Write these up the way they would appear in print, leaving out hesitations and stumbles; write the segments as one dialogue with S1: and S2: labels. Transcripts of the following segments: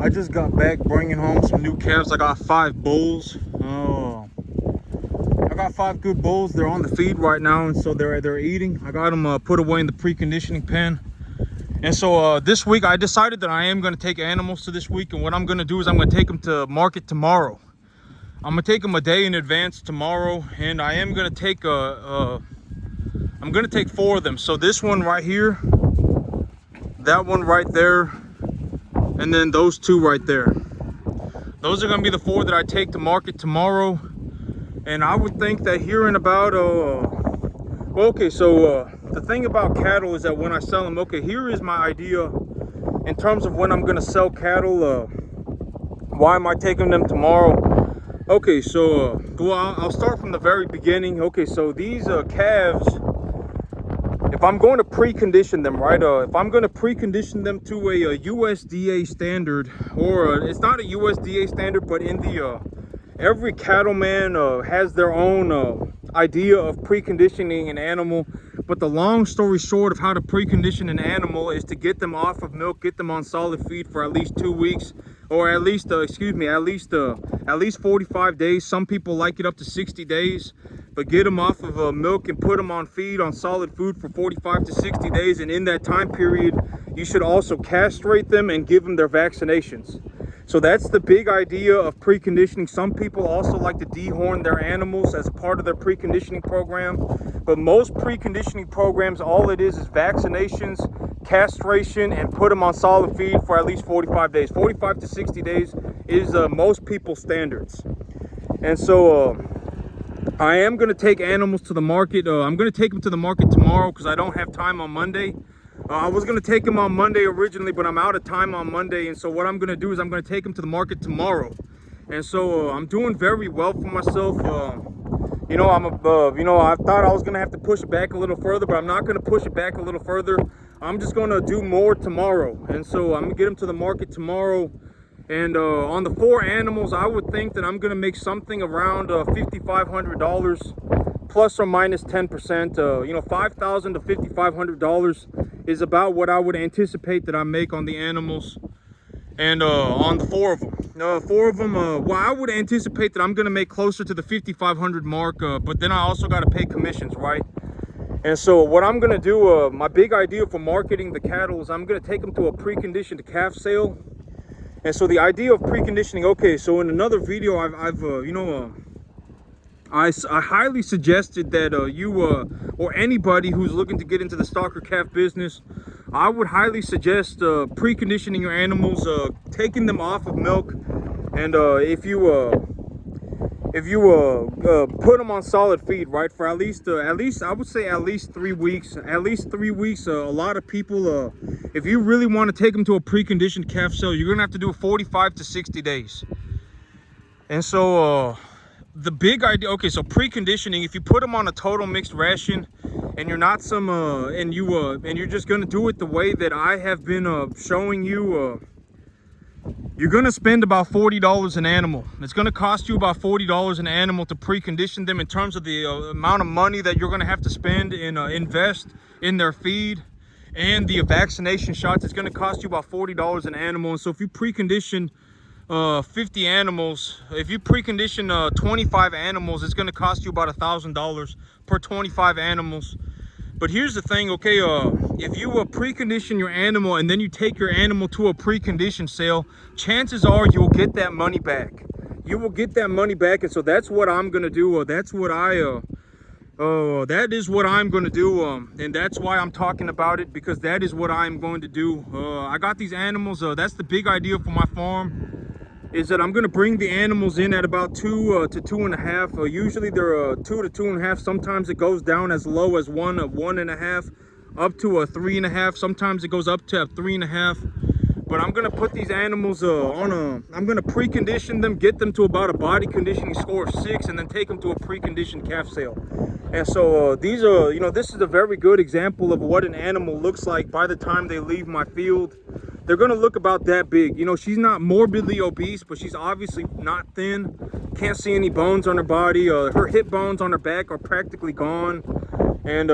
S1: I just got back bringing home some new calves. I got 5 bulls. I got 5 good bulls. They're on the feed right now, and so they're eating. I got them put away in the preconditioning pen. And so this week I decided that I am going to take animals to this week, and what I'm going to do is I'm going to take them to market tomorrow. I'm going to take them a day in advance tomorrow, and I am going to take I'm going to take 4 of them. So this one right here, that one right there, and then those 2 right there. Those are going to be the 4 that I take to market tomorrow. And I would think that here in about okay, so the thing about cattle is that when I sell them, okay, here is my idea in terms of when I'm going to sell cattle. Why am I taking them tomorrow? Okay, so well, I'll start from the very beginning. Okay, so these calves, if I'm going to precondition them, right, if I'm going to precondition them to a USDA standard, or it's not a USDA standard, but in the every cattleman has their own idea of preconditioning an animal. But the long story short of how to precondition an animal is to get them off of milk, get them on solid feed for at least 2 weeks, or at least at least 45 days. Some people like it up to 60 days, but get them off of milk and put them on feed, on solid food for 45 to 60 days. And in that time period, you should also castrate them and give them their vaccinations. So that's the big idea of preconditioning. Some people also like to dehorn their animals as a part of their preconditioning program. But most preconditioning programs, all it is vaccinations, castration, and put them on solid feed for at least 45 days. 45 to 60 days is most people's standards. And so I am going to take animals to the market. I'm going to take them to the market tomorrow because I don't have time on Monday. I was going to take them on Monday originally, but I'm out of time on Monday. And so what I'm going to do is I'm going to take them to the market tomorrow. And so I'm doing very well for myself. You know, I thought I was going to have to push it back a little further, but I'm not going to push it back a little further. I'm just going to do more tomorrow. And so I'm going to get them to the market tomorrow. And on the 4 animals, I would think that I'm going to make something around $5,500 plus or minus 10%. You know, $5,000 to $5,500 is about what I would anticipate that I make on the animals. And on the 4 of them, 4 of them, well, I would anticipate that I'm going to make closer to the 5,500 mark, but then I also got to pay commissions, right? And so what I'm going to do, my big idea for marketing the cattle is I'm going to take them to a preconditioned calf sale. And so the idea of preconditioning, okay, so in another video, I highly suggested that you or anybody who's looking to get into the stocker calf business, I would highly suggest preconditioning your animals, taking them off of milk, and if you put them on solid feed, right, for at least I would say at least 3 weeks. At least 3 weeks. A lot of people, if you really want to take them to a preconditioned calf sale, you're gonna have to do 45 to 60 days. And so the big idea, okay, so preconditioning, if you put them on a total mixed ration and you're not some and you're just gonna do it the way that I have been showing you, you're gonna spend about $40 an animal. It's gonna cost you about $40 an animal to precondition them in terms of the amount of money that you're gonna have to spend and invest in their feed and the vaccination shots. It's gonna cost you about $40 an animal. And so if you precondition 50 animals, if you precondition 25 animals, it's going to cost you about $1,000 per 25 animals. But here's the thing, okay, if you precondition your animal and then you take your animal to a preconditioned sale, chances are you'll get that money back. You will get that money back. And so that's what I'm going to do. That is what I'm going to do, and that's why I'm talking about it, because that is what I'm going to do. I got these animals. That's the big idea for my farm, is that I'm going to bring the animals in at about 2 to 2.5. Usually they're 2 to 2.5. Sometimes it goes down as low as 1.5, up to a 3.5. Sometimes it goes up to a 3.5. But I'm going to put these animals I'm going to precondition them, get them to about a body conditioning score of 6, and then take them to a preconditioned calf sale. And so these are, this is a very good example of what an animal looks like by the time they leave my field. They're going to look about that big. She's not morbidly obese, but she's obviously not thin. Can't see any bones on her body. Her hip bones on her back are practically gone. And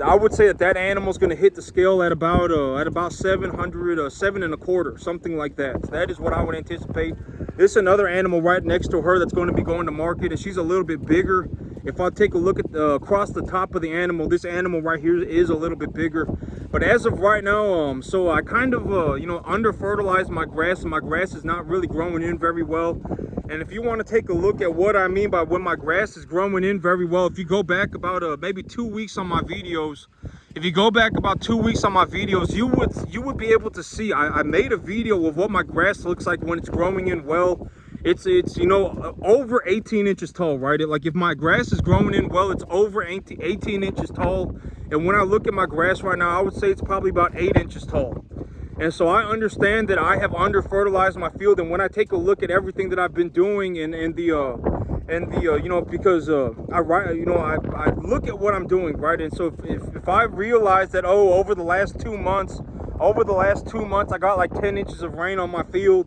S1: I would say that animal's going to hit the scale at about 700, 7.25, something like that. So that is what I would anticipate. This is another animal right next to her that's going to be going to market, and she's a little bit bigger. If I take a look at across the top of the animal, this animal right here is a little bit bigger. But as of right now, so I kind of under fertilized my grass, and my grass is not really growing in very well. And if you want to take a look at what I mean by when my grass is growing in very well, if you go back about maybe 2 weeks on my videos, you would be able to see I made a video of what my grass looks like when it's growing in well. It's over 18 inches tall, right? Like if my grass is growing in well, it's over 18 inches tall. And when I look at my grass right now, I would say it's probably about 8 inches tall. And so I understand that I have under fertilized my field. And when I take a look at everything that I've been doing because I look at what I'm doing, right? And so if I realize that, over the last 2 months I got like 10 inches of rain on my field,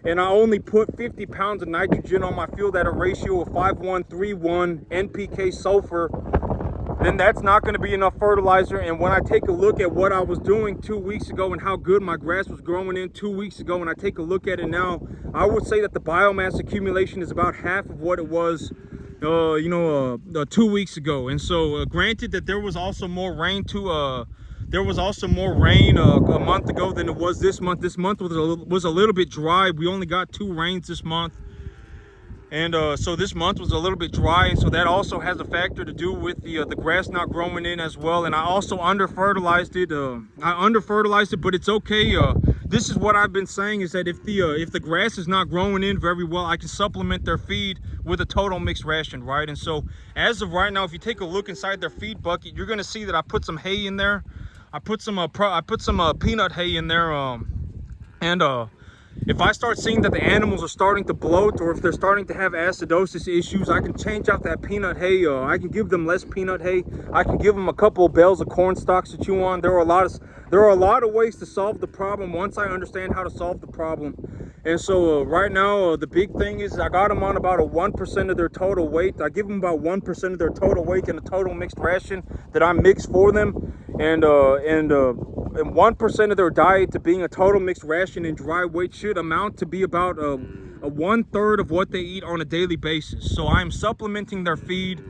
S1: and I only put 50 pounds of nitrogen on my field at a ratio of 5:1:3:1 NPK sulfur, then that's not going to be enough fertilizer. And when I take a look at what I was doing 2 weeks ago and how good my grass was growing in 2 weeks ago, and I take a look at it now, I would say that the biomass accumulation is about half of what it was 2 weeks ago. And so granted that there was also more rain a month ago than it was this month. This month was a little bit dry. We only got 2 rains this month. And so this month was a little bit dry, and so that also has a factor to do with the grass not growing in as well. And I also under fertilized it. But it's okay. This is what I've been saying, is that if the grass is not growing in very well, I can supplement their feed with a total mixed ration, right? And so as of right now, if you take a look inside their feed bucket, you're gonna see that I put some hay in there. I put some peanut hay in there, if I start seeing that the animals are starting to bloat, or if they're starting to have acidosis issues, I can change out that peanut hay. I can give them less peanut hay. I can give them a couple of bales of corn stalks to chew on. There are a lot of ways to solve the problem once I understand how to solve the problem. And so right now, the big thing is I got them on about a 1% of their total weight. I give them about 1% of their total weight in a total mixed ration that I mix for them. And 1% of their diet to being a total mixed ration in dry weight should amount to be about a 1/3 of what they eat on a daily basis. So I'm supplementing their feed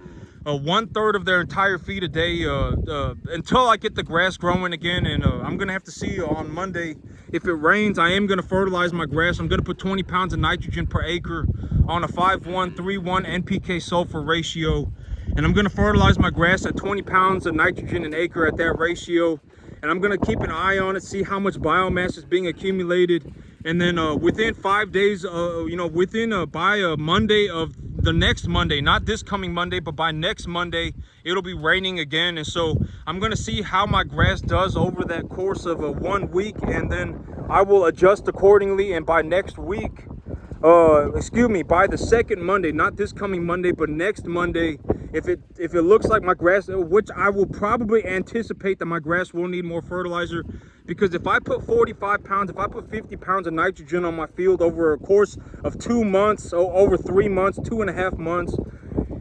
S1: 1/3 of their entire feed a day until I get the grass growing again. And I'm gonna have to see on Monday if it rains. I am gonna fertilize my grass. I'm gonna put 20 pounds of nitrogen per acre on a 5:1:3:1 NPK sulfur ratio, and I'm gonna fertilize my grass at 20 pounds of nitrogen an acre at that ratio. And I'm gonna keep an eye on it, see how much biomass is being accumulated, and then within 5 days, by Monday of the next Monday, not this coming Monday, but by next Monday, it'll be raining again. And so I'm gonna see how my grass does over that course of 1 week, and then I will adjust accordingly. And by next week, by the second Monday, not this coming Monday, but next Monday, if it looks like my grass, which I will probably anticipate that my grass will need more fertilizer, because if I put 45 pounds, if I put 50 pounds of nitrogen on my field over a course of 2 months, over 3 months, 2.5 months,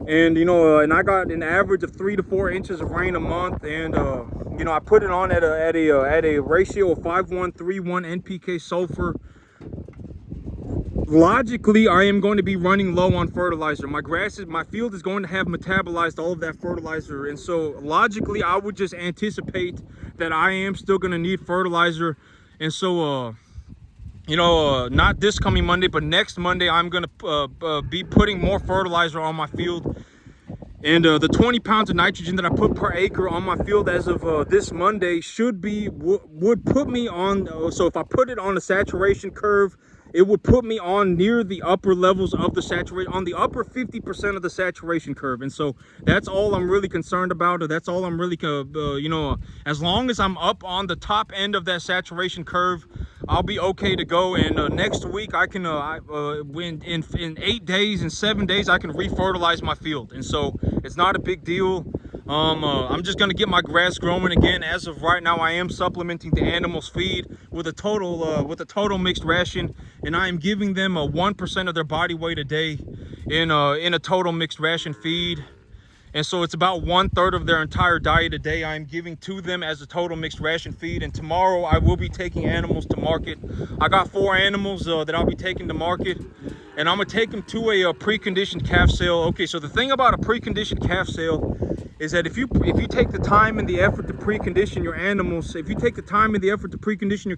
S1: and and I got an average of 3 to 4 inches of rain a month, and I put it on at a ratio of 5:1:3:1 NPK sulfur. Logically, I am going to be running low on fertilizer. My field is going to have metabolized all of that fertilizer. And so logically, I would just anticipate that I am still going to need fertilizer. And so, not this coming Monday, but next Monday, I'm going to be putting more fertilizer on my field. And the 20 pounds of nitrogen that I put per acre on my field as of this Monday would put me on, so if I put it on a saturation curve, it would put me on near the upper levels of the saturation, on the upper 50% of the saturation curve. And so that's all I'm really concerned about. That's all I'm really, as long as I'm up on the top end of that saturation curve, I'll be okay to go. And next week I can, in 8 days, in 7 days, I can refertilize my field. And so it's not a big deal. I'm just gonna get my grass growing again. As of right now, I am supplementing the animals' feed with a total mixed ration, and I am giving them 1% of their body weight a day in a total mixed ration feed. And so it's about 1/3 of their entire diet a day I'm giving to them as a total mixed ration feed. And tomorrow I will be taking animals to market. I got 4 animals that I'll be taking to market, and I'm gonna take them to a preconditioned calf sale. Okay, so the thing about a preconditioned calf sale is that if you take the time and the effort to precondition your animals, if you take the time and the effort to precondition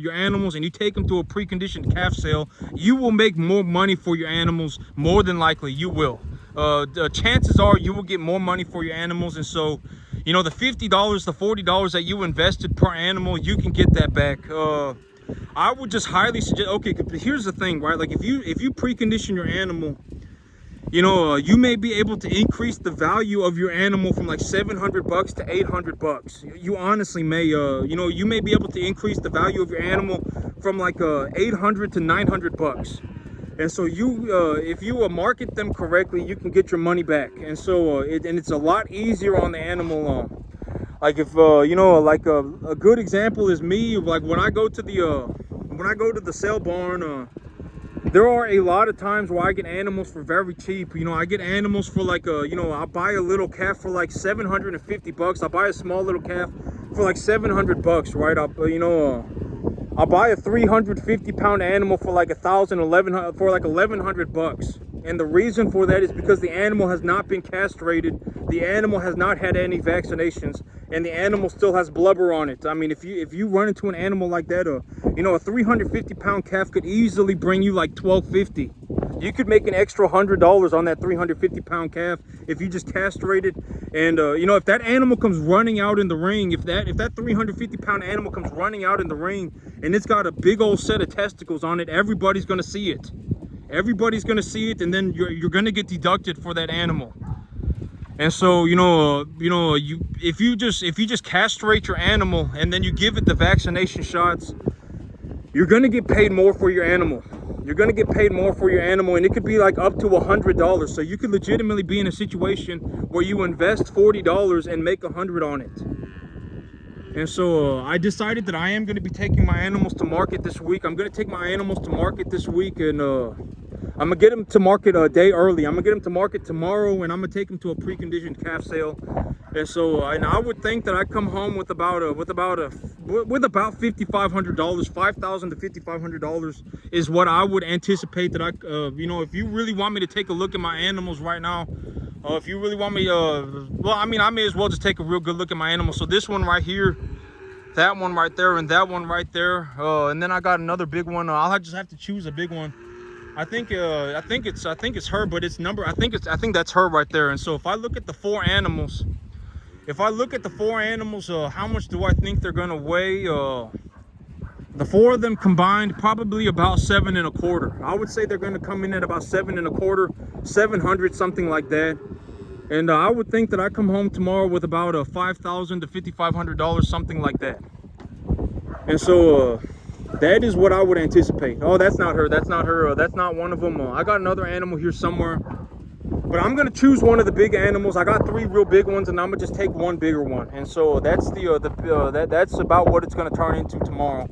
S1: your animals and you take them to a preconditioned calf sale, you will make more money for your animals. More than likely, you will. The chances are you will get more money for your animals. And so, you know, the $50, the $40 that you invested per animal, you can get that back. I would just highly suggest, okay, here's the thing, right? Like if you precondition your animal, you know, you may be able to increase the value of your animal from like $700 to $800. You honestly may, you know, you may be able to increase the value of your animal from like $800 to $900. And so if you market them correctly, you can get your money back. And so it's a lot easier on the animal. Like if you know, like a good example is me. Like when I go to the sale barn, there are a lot of times where I get animals for very cheap. You know, I get animals for like you know, I'll buy a little calf for like $750. I'll buy a small little calf for like $700, right? You know, I'll buy a 350-pound animal for like $1,100. And the reason for that is because the animal has not been castrated, the animal has not had any vaccinations, and the animal still has blubber on it. I mean, if you run into an animal like that, you know, a 350-pound calf could easily bring you like $1,250. You could make an extra $100 on that 350-pound calf if you just castrate it. And you know, if that animal comes running out in the ring, if that 350-pound animal comes running out in the ring and it's got a big old set of testicles on it, everybody's gonna see it. Everybody's gonna see it, and then you're gonna get deducted for that animal. And so, you know, if you just castrate your animal and then you give it the vaccination shots, you're gonna get paid more for your animal. You're gonna get paid more for your animal, and it could be like up to $100. So you could legitimately be in a situation where you invest $40 and make $100 on it. And so I decided that I am going to be taking my animals to market this week. I'm going to take my animals to market this week, and I'm going to get them to market a day early. I'm going to get them to market tomorrow, and I'm going to take them to a preconditioned calf sale. And so and I would think that I come home with about $5,500, $5,000 to $5,500 is what I would anticipate that you know, if you really want me to take a look at my animals right now, if you really want me, well, I mean, I may as well just take a real good look at my animals. So this one right here, that one right there, and that one right there, and then I got another big one. I'll just have to choose a big one. I think it's her, but it's number. I think that's her right there. And so if I look at the 4 animals, how much do I think they're gonna weigh? The 4 of them combined, probably about 7 1/4. I would say they're gonna come in at about 7 1/4, 700, something like that. And I would think that I come home tomorrow with about $5,000 to $5,500, something like that. And so that is what I would anticipate. Oh, that's not her. That's not her. That's not one of them. I got another animal here somewhere, but I'm gonna choose one of the big animals. I got 3 real big ones, and I'm gonna just take one bigger one. And so that's that's about what it's gonna turn into tomorrow.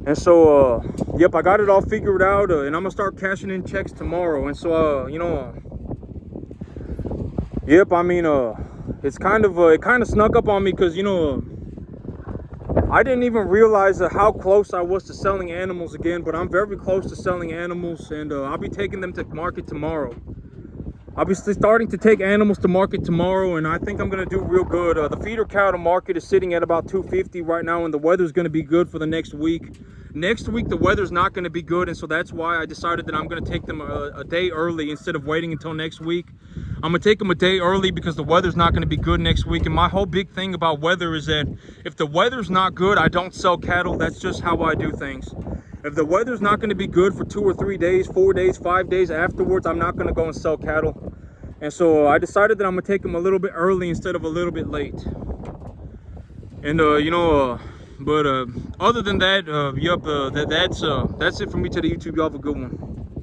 S1: And so yep, I got it all figured out, and I'm gonna start cashing in checks tomorrow. And so you know, yep, I mean, it's kind of it kind of snuck up on me, because, you know, I didn't even realize how close I was to selling animals again, but I'm very close to selling animals, and I'll be taking them to market tomorrow. I'll be starting to take animals to market tomorrow, and I think I'm gonna do real good. The feeder cattle market is sitting at about $250 right now, and the weather's gonna be good for the next week. Next week the weather's not gonna be good, and so that's why I decided that I'm gonna take them a day early instead of waiting until next week. I'm gonna take them a day early because the weather's not gonna be good next week. And my whole big thing about weather is that if the weather's not good, I don't sell cattle. That's just how I do things. If the weather's not gonna be good for 2 or 3 days, 4 days, 5 days afterwards, I'm not gonna go and sell cattle. And so I decided that I'm gonna take them a little bit early instead of a little bit late. And you know, but other than that, yep, that's it for me today, YouTube. Y'all have a good one.